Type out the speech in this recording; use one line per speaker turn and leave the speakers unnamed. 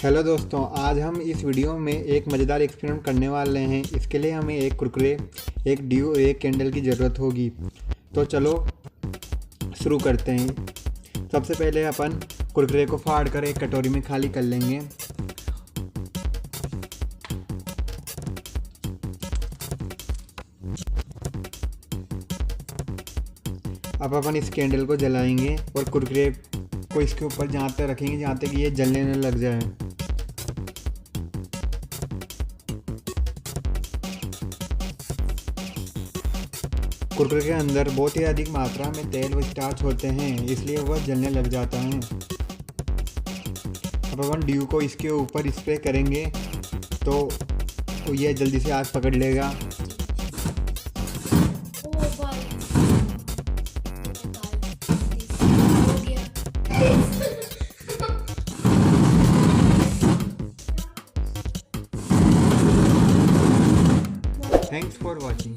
Hello दोस्तों, आज हम इस वीडियो में एक मज़ेदार एक्सपेरिमेंट करने वाले हैं। इसके लिए हमें एक कुरकुरे, एक ड्यू और एक कैंडल की ज़रूरत होगी। तो चलो शुरू करते हैं। सबसे पहले अपन कुरकुरे को फाड़ कर एक कटोरी में खाली कर लेंगे। अब अपन इस कैंडल को जलाएंगे और कुरकुरे को इसके ऊपर जहाँ तक रखेंगे जहाँ तक ये जलने न लग जाए। कुरकुरे के अंदर बहुत ही अधिक मात्रा में तेल व स्टार्च होते हैं, इसलिए वह जलने लग जाता है। अब अपन ड्यू को इसके ऊपर स्प्रे करेंगे तो यह जल्दी से आग पकड़ लेगा। Thanks for watching.